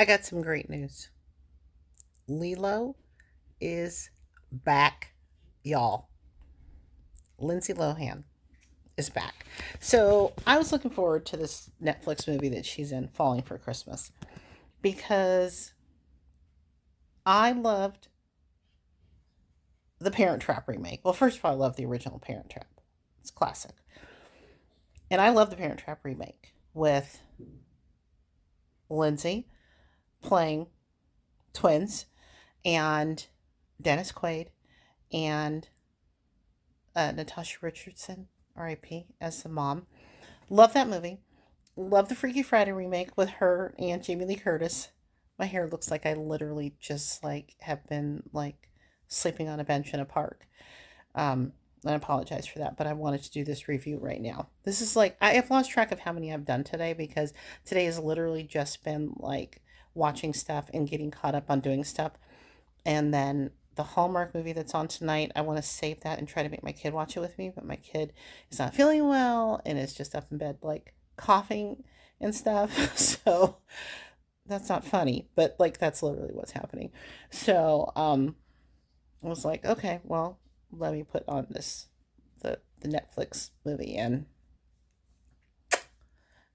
I got some great news. LiLo is back, y'all. Lindsay Lohan is back. So I was looking forward to this Netflix movie that she's in, Falling for Christmas, because I loved the Parent Trap remake. Well, first of all, I love the original Parent Trap. It's classic. And I love the Parent Trap remake with Lindsay playing twins and Dennis Quaid and Natasha Richardson, R.I.P., as the mom. Love that movie. Love the Freaky Friday remake with her and Jamie Lee Curtis. My hair looks like I literally just like have been like sleeping on a bench in a park. I apologize for that, but I wanted to do this review right now. This is like I have lost track of how many I've done today because today has literally just been like watching stuff and getting caught up on doing stuff. And then the Hallmark movie that's on tonight, I want to save that and try to make my kid watch it with me, but my kid is not feeling well and is just up in bed like coughing and stuff. So that's not funny, but like that's literally what's happening. So I was like, okay, well, let me put on the Netflix movie and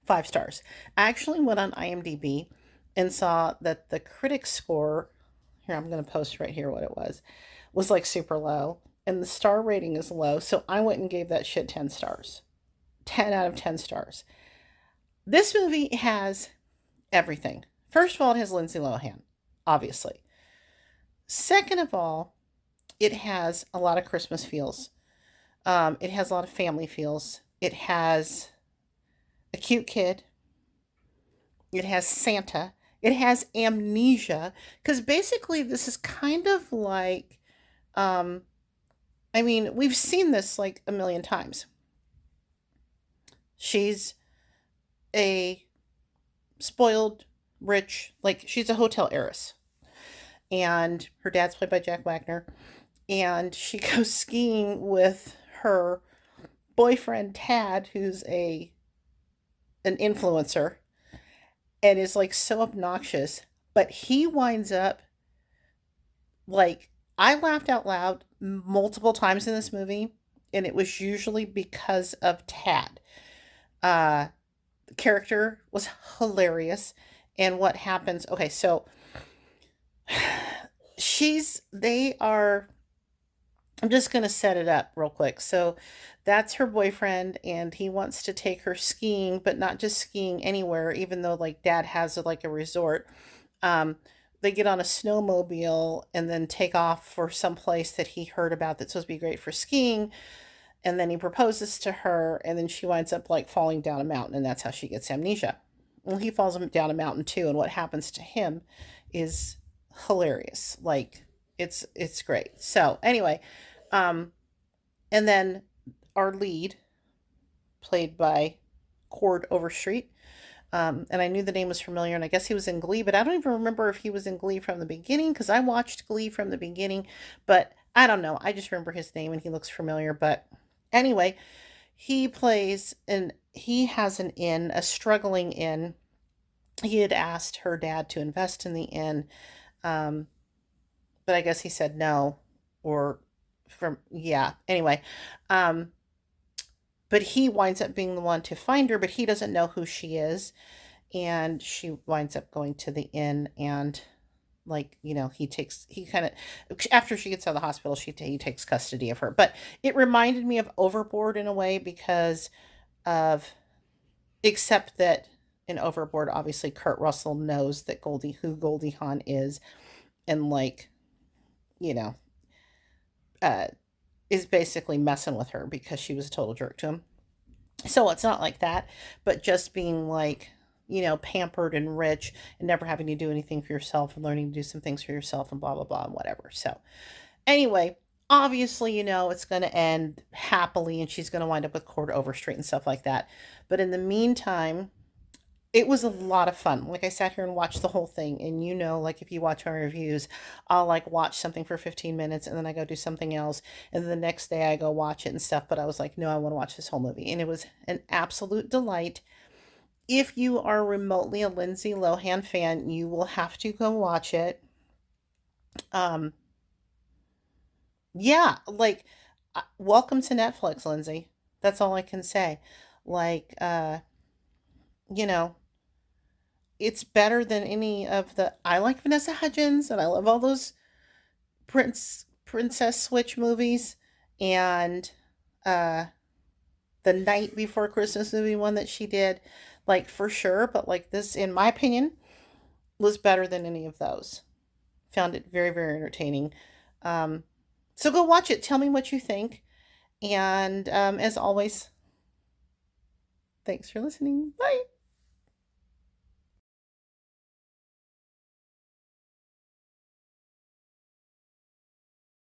5 stars. I actually went on IMDb and saw that the critic score, here I'm going to post right here what it was like super low and the star rating is low. So I went and gave that shit 10 stars. 10 out of 10 stars. This movie has everything. First of all, it has Lindsay Lohan, obviously. Second of all, it has a lot of Christmas feels. It has a lot of family feels. It has a cute kid. It has Santa. It has amnesia. Because basically, this is kind of like, um, I mean, we've seen this like a million times. She's a spoiled, rich, like she's a hotel heiress. And her dad's played by Jack Wagner. And she goes skiing with her boyfriend Tad, who's a an influencer and is like so obnoxious, but he winds up like I laughed out loud multiple times in this movie, and it was usually because of Tad. The character was hilarious, and what happens? Okay, so they are. I'm just gonna set it up real quick. So that's her boyfriend, and he wants to take her skiing, but not just skiing anywhere, even though like dad has like a resort. Um, they get on a snowmobile and then take off for some place that he heard about that's supposed to be great for skiing. And then he proposes to her, and then she winds up like falling down a mountain, and that's how she gets amnesia. Well, he falls down a mountain too, and what happens to him is hilarious. Like it's great. So anyway, um, and then our lead, played by Cord Overstreet. And I knew the name was familiar, and I guess he was in Glee, but I don't even remember if he was in Glee from the beginning because I watched Glee from the beginning, but I don't know. I just remember his name and he looks familiar. But anyway, he has an inn, a struggling inn. He had asked her dad to invest in the inn, um, but I guess he said no, or yeah. Anyway, um, but he winds up being the one to find her, but he doesn't know who she is, and she winds up going to the inn and like he kind of after she gets out of the hospital he takes custody of her, but it reminded me of Overboard in a way because of except that in Overboard obviously Kurt Russell knows that Goldie Hawn is, and like you know uh is basically messing with her because she was a total jerk to him. So it's not like that, but just being like, pampered and rich and never having to do anything for yourself and learning to do some things for yourself and blah, blah, blah, and whatever. So, anyway, obviously, it's going to end happily and she's going to wind up with Cord Overstreet and stuff like that. But in the meantime, it was a lot of fun. Like I sat here and watched the whole thing, and like if you watch my reviews, I'll like watch something for 15 minutes and then I go do something else, and then the next day I go watch it and stuff. But I was like, no, I want to watch this whole movie, and it was an absolute delight. if you are remotely a Lindsay Lohan fan, you will have to go watch it. Um, yeah, like, welcome to Netflix, Lindsay. That's all I can say. Like, you know, it's better than any of the. I like Vanessa Hudgens, and I love all those Princess Switch movies, and uh, the Night Before Christmas movie one that she did, like for sure. But like this, in my opinion, was better than any of those. Found it very, very entertaining. Um, so go watch it. Tell me what you think. And as always, thanks for listening. Bye.